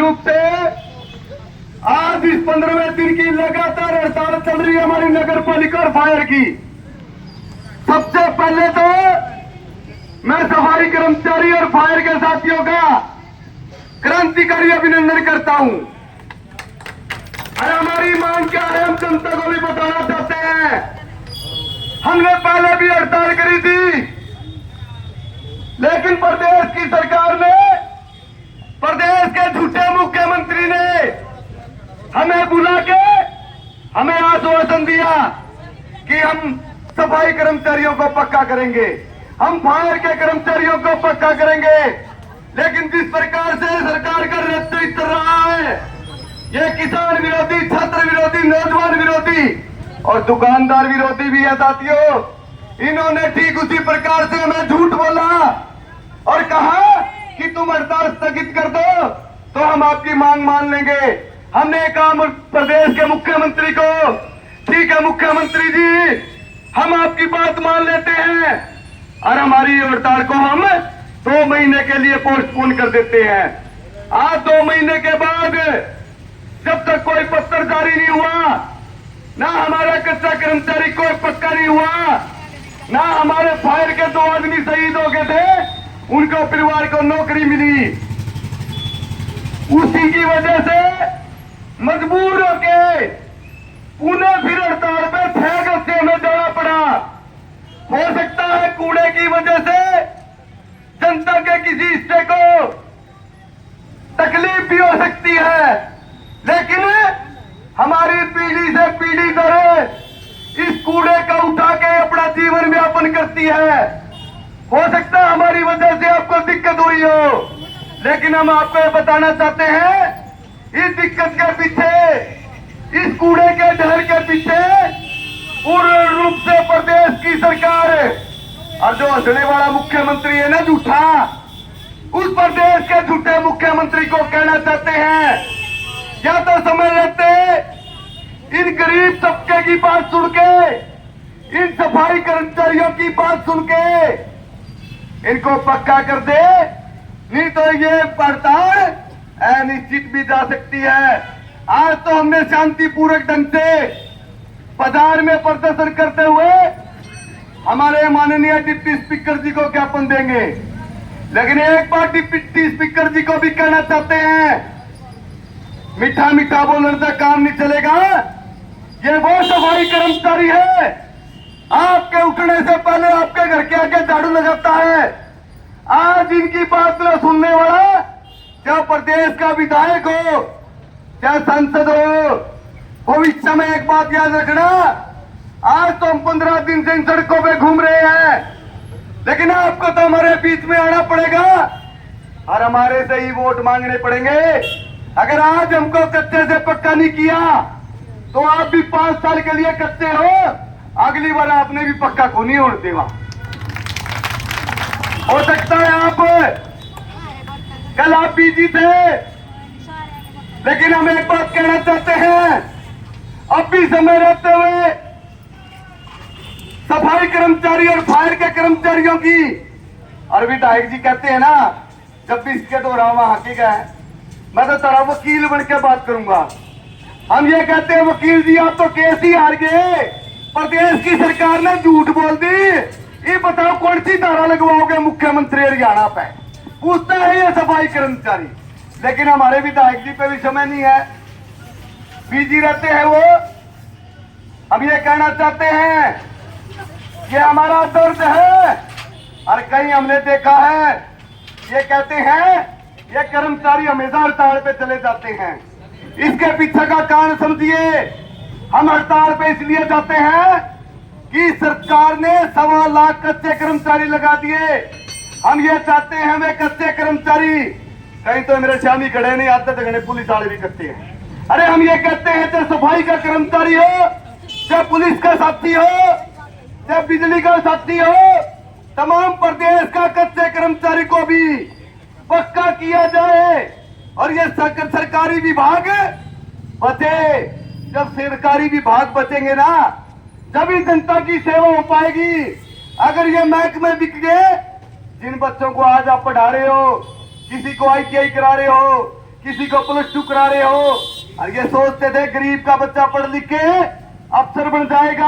रूप से आज इस 15वें दिन की लगातार हड़ताल चल रही है हमारी नगर पालिका और फायर की। सबसे पहले तो मैं सफाई कर्मचारी और फायर के साथियों का क्रांतिकारी अभिनंदन करता हूं। और हमारी मांग क्या है हम जनता को भी बताना चाहते हैं। हमने पहले भी हड़ताल करी थी, लेकिन प्रदेश की सरकार ने, प्रदेश के झूठे मुख्यमंत्री ने हमें बुला के हमें आश्वासन दिया कि हम सफाई कर्मचारियों को पक्का करेंगे, हम फायर के कर्मचारियों को पक्का करेंगे। लेकिन जिस प्रकार से सरकार का नेतृत्व चल रहा है, ये किसान विरोधी, छात्र विरोधी, नौजवान विरोधी और दुकानदार विरोधी भी है साथियों। इन्होंने ठीक उसी प्रकार से हमें झूठ बोला और कहा कि तुम हड़ताल स्थगित कर दो तो हम आपकी मांग मान लेंगे। हमने कहा प्रदेश के मुख्यमंत्री को, ठीक है मुख्यमंत्री जी, हम आपकी बात मान लेते हैं और हमारी हड़ताल को हम 2 महीने के लिए पोस्टपोन कर देते हैं। आज 2 महीने के बाद जब तक कोई पत्र जारी नहीं हुआ, ना हमारा कच्चा कर्मचारी कोई पक्का नहीं हुआ, ना हमारे फायर के 2 आदमी शहीद हो गए थे, उनको परिवार को नौकरी मिली। उसी की वजह से मजबूर होके पुणे फिर हड़ताल पे 6 अगस्त से हमें जाना पड़ा। हो सकता है कूड़े की वजह से जनता के किसी हिस्से को तकलीफ भी हो सकती है, लेकिन हमारी पीढ़ी से पीढ़ी दर इस कूड़े का उठा के अपना जीवन यापन करती है। हो सकता है हमारी वजह से आपको दिक्कत हुई हो, लेकिन हम आपको ये बताना चाहते हैं इस दिक्कत के पीछे, इस कूड़े के ढेर के पीछे पूर्ण रूप से प्रदेश की सरकार और जो हंसने वाला मुख्यमंत्री है ना झूठा, उस प्रदेश के झूठे मुख्यमंत्री को कहना चाहते हैं, या तो समझ लेते इन गरीब तबके की बात सुन के, इन सफाई कर्मचारियों की बात सुन के इनको पक्का कर दे, नहीं तो ये हड़ताल अनिश्चित भी जा सकती है। आज तो हमने शांतिपूर्वक ढंग से बाजार में प्रदर्शन करते हुए हमारे माननीय डिप्टी स्पीकर जी को ज्ञापन देंगे, लेकिन एक बार डिप्टी स्पीकर जी को भी कहना चाहते हैं, मीठा मीठा बोलने से काम नहीं चलेगा। ये वो सफाई कर्मचारी है, आपके उठने से पहले आपके घर के आगे झाड़ू लगाता है। आज इनकी बात न सुनने वाला, चाहे प्रदेश का विधायक हो, चाहे सांसद हो, भविष्य में एक बात याद रखना, आज तो हम 15 दिन से इन सड़कों पे घूम रहे हैं, लेकिन आपको तो हमारे बीच में आना पड़ेगा और हमारे से ही वोट मांगने पड़ेंगे। अगर आज हमको कच्चे से पक्का नहीं किया तो आप भी 5 साल के लिए कच्चे हो, अगली बार आपने भी पक्का को नहीं होने देगा। हो सकता है आप कल आप बिजी थे, लेकिन हम एक बात कहना चाहते हैं, अब भी समय रहते हुए सफाई कर्मचारी और फायर के कर्मचारियों की, और विधायक जी कहते हैं ना, जब भी इसके तो रामा हकीका है, मैं तो तेरा वकील बन के बात करूंगा। हम ये कहते हैं वकील जी आप तो केस ही हार गए, प्रदेश की सरकार ने झूठ बोल दी, ये बताओ कौन सी धारा लगवाओगे मुख्यमंत्री हरियाणा पे, पूछता है ये सफाई कर्मचारी। लेकिन हमारे विधायक जी पे भी समय नहीं है, बिजी रहते हैं वो। हम ये कहना चाहते हैं ये हमारा दर्द है, और कहीं हमने देखा है ये कहते हैं ये कर्मचारी हमेशा हड़ताल पे चले जाते हैं। इसके पीछे का कारण समझिए, हम हड़ताल पे इसलिए जाते हैं कि सरकार ने 1.25 लाख कच्चे कर्मचारी लगा दिए। हम ये चाहते हैं वे कच्चे कर्मचारी, कहीं तो मेरे श्यामी खड़े नहीं आते तो पुलिस वाले भी करते हैं। अरे हम ये कहते हैं चाहे सफाई का कर्मचारी हो, चाहे पुलिस का साथी हो, चाहे बिजली का साथी हो, तमाम प्रदेश का कच्चे कर्मचारी को भी पक्का किया जाए और ये सरकारी विभाग बचे। जब सरकारी विभाग बचेंगे ना, जब जनता की सेवा हो पाएगी। अगर ये महकमे बिक गए, जिन बच्चों को आज आप पढ़ा रहे हो, किसी को ITI करा रहे हो, किसी को +2 करा रहे हो और ये सोचते थे गरीब का बच्चा पढ़ लिख के अफसर बन जाएगा।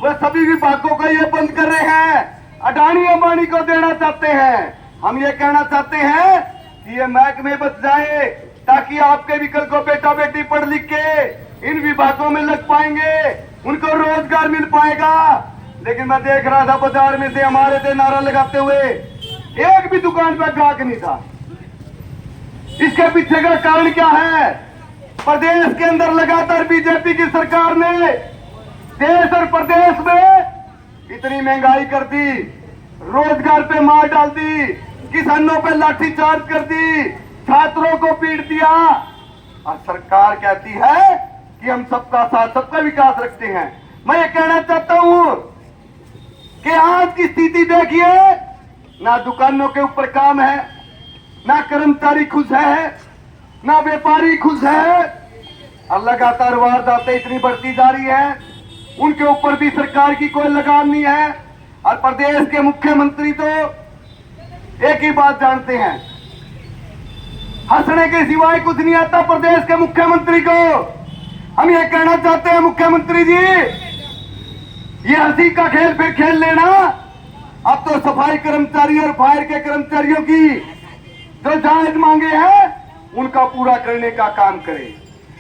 वह सभी विभागों को ये बंद कर रहे हैं, अडानी अंबानी को देना चाहते हैं। हम ये कहना चाहते हैं कि ये महकमे बच जाए ताकि आपके भी कल को बेटा बेटी पढ़ लिख के इन विभागों में लग पाएंगे, उनको रोजगार मिल पाएगा। लेकिन मैं देख रहा था बाजार में से हमारे से नारा लगाते हुए एक भी दुकान पर ग्राहक नहीं था। इसके पीछे का कारण क्या है? प्रदेश के अंदर लगातार बीजेपी की सरकार ने देश और प्रदेश में इतनी महंगाई कर दी, रोजगार पे मार डाल दी, किसानों पे लाठीचार्ज कर दी, छात्रों को पीट दिया। और सरकार कहती है कि हम सबका साथ सबका विकास रखते हैं। मैं ये कहना चाहता हूं कि आज की स्थिति देखिए, ना दुकानों के ऊपर काम है, ना कर्मचारी खुश है, ना व्यापारी खुश है और लगातार वारदातें इतनी बढ़ती जा रही है, उनके ऊपर भी सरकार की कोई लगाम नहीं है। और प्रदेश के मुख्यमंत्री तो एक ही बात जानते हैं, हंसने के सिवाय कुछ नहीं आता प्रदेश के मुख्यमंत्री को। हम ये कहना चाहते हैं मुख्यमंत्री जी, ये हंसी का खेल फिर खेल लेना। अब तो सफाई कर्मचारी और फायर के कर्मचारियों की जो जायज मांगे हैं उनका पूरा करने का काम करें।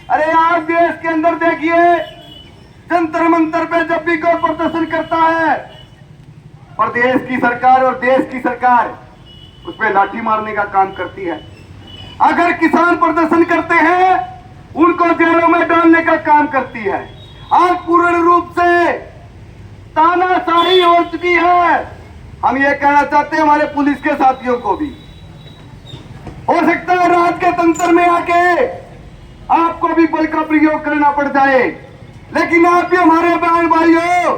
अरे आज देश के अंदर देखिए, जंतर मंतर पे जब भी कोई प्रदर्शन करता है, प्रदेश की सरकार और देश की सरकार उस पर लाठी मारने का काम करती है। अगर किसान प्रदर्शन करते हैं उनको जेलों में डालने का काम करती है। आज पूर्ण रूप से तानाशाही हो चुकी है। हम ये कहना चाहते हैं हमारे पुलिस के साथियों को भी, हो सकता है रात के तंत्र में आके आपको भी बल का प्रयोग करना पड़ जाए, लेकिन आप भी हमारे बहन भाइयों,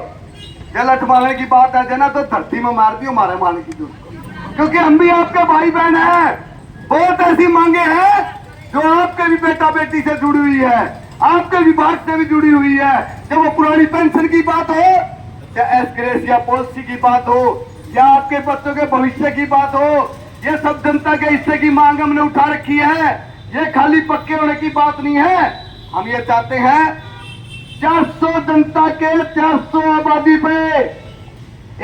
जलट मारने की बात है जना तो धरती में मार दियो हमारे मारने की जरूरत, क्योंकि हम भी आपके भाई बहन हैं। बहुत ऐसी मांगे हैं जो आपके भी बेटा बेटी से जुड़ी हुई है, आपके विभाग से भी जुड़ी हुई है। जब वो पुरानी पेंशन की बात हो, या एसग्रेस या पॉलिसी की बात हो, या आपके बच्चों के भविष्य की बात हो, ये सब जनता के हिस्से की मांग हमने उठा रखी है। ये खाली पक्के होने की बात नहीं है। हम ये चाहते हैं 400 जनता के 400 आबादी पे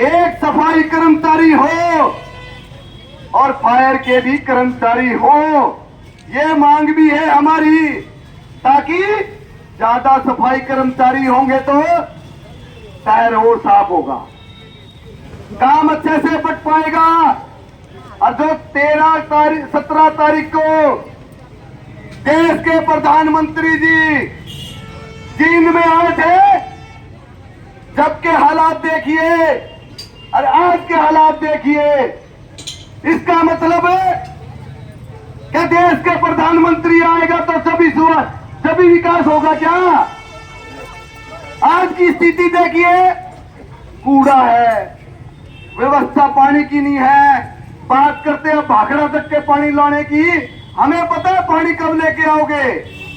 एक सफाई कर्मचारी हो और फायर के भी कर्मचारी हो। ये मांग भी है हमारी, ताकि ज्यादा सफाई कर्मचारी होंगे तो शहर और साफ होगा, काम अच्छे से बट पाएगा। और जो 17 तारीख को देश के प्रधानमंत्री जी चीन में आए थे, जब के हालात देखिए और आज के हालात देखिए, इसका मतलब है कि देश के प्रधानमंत्री आएगा तो सभी विकास होगा क्या? आज की स्थिति देखिए, कूड़ा है, व्यवस्था पानी की नहीं है। बात करते हैं भाखड़ा तक के पानी लाने की, हमें पता है पानी कब लेके आओगे,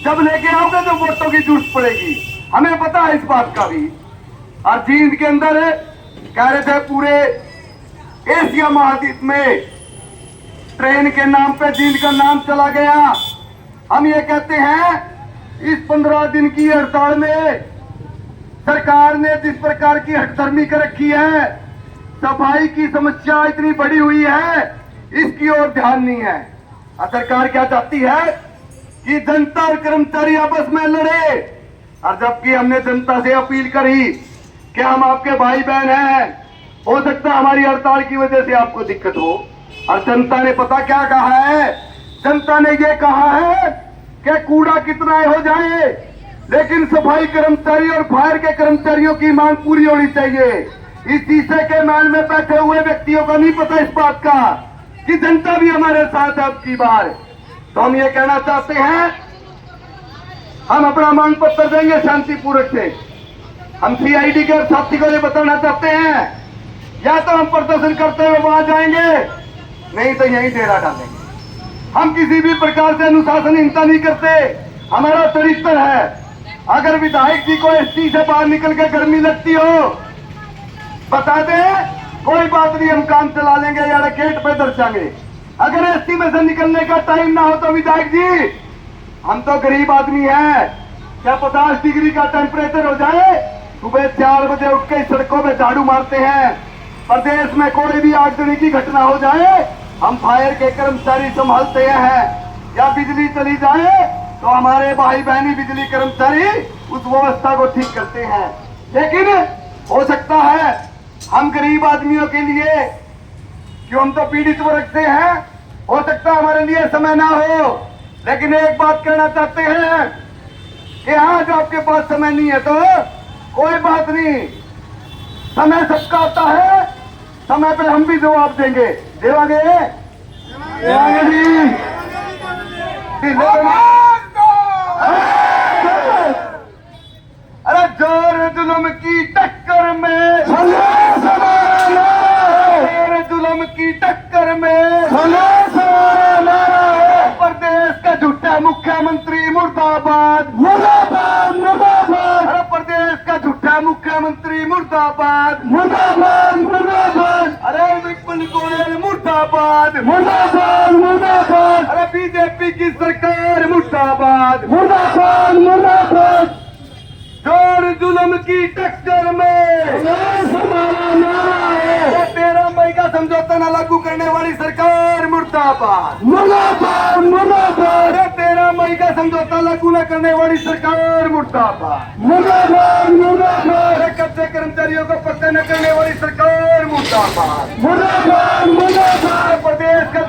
जब लेके आओगे तो वोटों की जरूरत पड़ेगी, हमें पता है इस बात का भी। और जींद के अंदर कह रहे थे पूरे एशिया महाद्वीप में ट्रेन के नाम पे जींद का नाम चला गया। हम ये कहते हैं इस 15 दिन की हड़ताल में सरकार ने जिस प्रकार की हठधर्मी कर रखी है, सफाई की समस्या इतनी बड़ी हुई है, इसकी ओर ध्यान नहीं है। और सरकार क्या चाहती है कि जनता और कर्मचारी आपस में लड़े। और जबकि हमने जनता से अपील करी कि हम आपके भाई बहन हैं, हो सकता है हमारी हड़ताल की वजह से आपको दिक्कत हो, और जनता ने पता क्या कहा है? जनता ने ये कहा है कि कूड़ा कितना हो जाए, लेकिन सफाई कर्मचारी और फायर के कर्मचारियों की मांग पूरी होनी चाहिए। इस शीशे के महल में बैठे हुए व्यक्तियों को नहीं पता इस बात का कि जनता भी हमारे साथ है अब की बार। तो हम ये कहना चाहते हैं, हम अपना मांग पत्र देंगे शांतिपूर्वक से। हम सीआईडी के साथी को ये बताना चाहते हैं, या तो हम प्रदर्शन करते हुए वहां जाएंगे, नहीं तो यहीं डेरा डालेंगे। हम किसी भी प्रकार से अनुशासनहीनता नहीं करते, हमारा चरित्र है। अगर विधायक जी को एसटी से बाहर निकल के गर्मी लगती हो, बता दे, कोई बात नहीं, हम काम चला लेंगे या गेट पे दर्शाएंगे। अगर एसटी में से निकलने का टाइम ना हो तो विधायक जी हम तो गरीब आदमी हैं, क्या 50 डिग्री का टेम्परेचर हो जाए सुबह 4 बजे उठ के सड़कों में झाड़ू मारते हैं। प्रदेश में कोई भी आगजनी की घटना हो जाए हम फायर के कर्मचारी संभालते हैं, या बिजली चली जाए तो हमारे भाई बहनी बिजली कर्मचारी उस व्यवस्था को ठीक करते हैं। लेकिन हो सकता है हम गरीब आदमियों के लिए, क्यों हम तो पीड़ित वर्ग से हैं, हो सकता है हमारे लिए समय ना हो, लेकिन एक बात कहना चाहते हैं कि आज आपके पास समय नहीं है तो कोई बात नहीं, समय सबका आता है, समय पे हम भी जवाब देंगे। देवांगे जी। अरे जोर जुल्म की टक्कर में, जोर जुल्म की टक्कर में प्रदेश का झूठा मुख्यमंत्री मुर्दाबाद, मुर्दाबाद, मुर्दाबाद। अरे प्रदेश का झूठा मुख्यमंत्री मुर्दाबाद, मुर्दाबाद, मुर्दाबाद। अरे विपिन गोयल मुर्दाबाद, मुर्दाबाद, मुर्दाबाद। अरे बीजेपी की सरकार मुर्दाबाद, मुर्दाबाद, मुर्दाबाद। जोर जुल्म की टक्कर में 13 मई का समझौता न लागू करने वाली सरकार मुर्दाबाद, मुर्दाबाद, मुर्दाबाद। 13 मई का समझौता लागू न करने वाली सरकार मुर्दाबाद, मुर्दाबाद, मुर्दाबाद। कच्चे कर्मचारियों को पक्का न करने वाली सरकार मुर्दाबाद, मुर्दाबाद, मुर्दाबाद। प्रदेश का